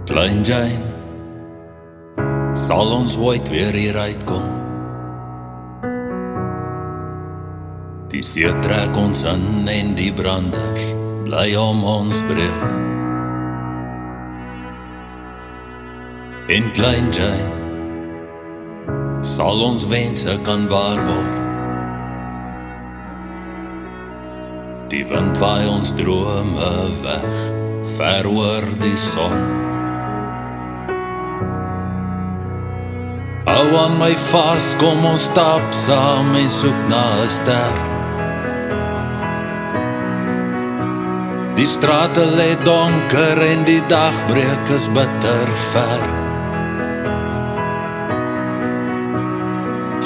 Klein Jane, sal ons ooit weer hier uitkom? Die see trek ons in en die branders bly om ons breek. En Klein Jane, sal ons wense kan waar word. Die wind waai ons drome weg, ver oor die son. Hou aan my vas, kom ons stap saam en soek na 'n ster. Die strate lê donker en die dagbreek is bitter ver.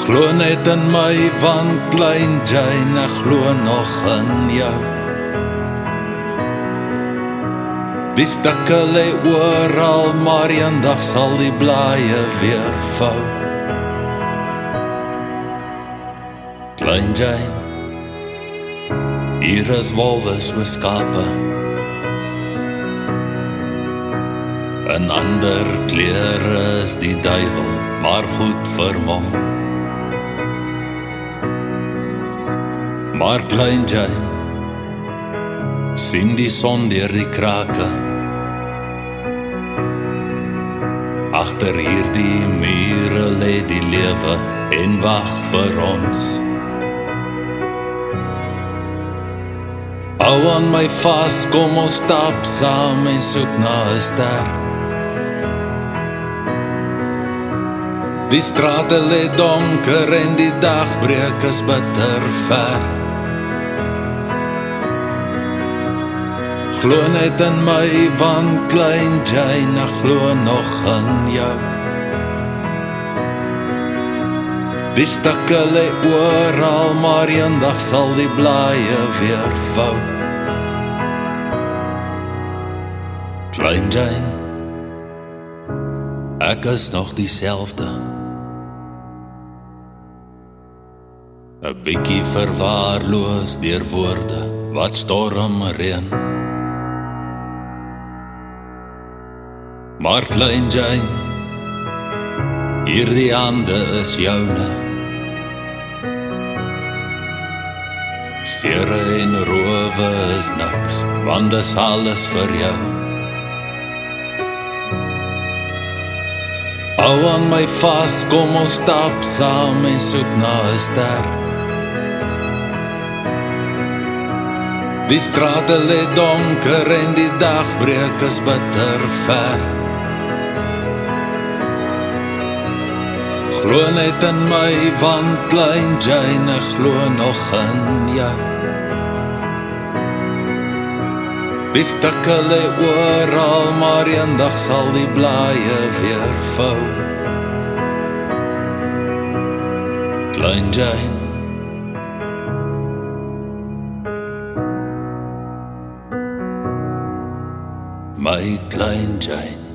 Glo net in my, want Klein Jane, ek glo nog in jou. Die stukke lê oral, maar eendag sal die blaaie weer vou. Klein Jane, hier is wolwe so skape, in ander klere is die duiwel, maar goed vermom. Maar Klein Jane, sien die son deur die krake. Agter hierdie mure lê die lewe en wag vir ons. Hou aan my vas, kom ons stap saam en soek na 'n ster. Die strate lê donker en die dagbreek is bitter ver. Glo net in my, want Klein Jane, ek glo nog in jou. Die stukke lê oral, maar eendag sal die blaaie weer vou. Klein Jane, ek is nog dieselfde. 'n bietjie verwaarloos deur woorde wat storm reën. Maar Klein Jane, hierdie hande is joune. Seere en rowe is niks, want dis alles vir jou. Hou aan my vas, kom ons stap saam en soek na 'n ster. Die strate lê donker en die dagbreek is bitter ver. Glo net in my, want Klein Jane, ek glo nog in jou. Die stukke lê oral, maar eendag sal die blaaie weer vou. Klein Jane, my Klein Jane.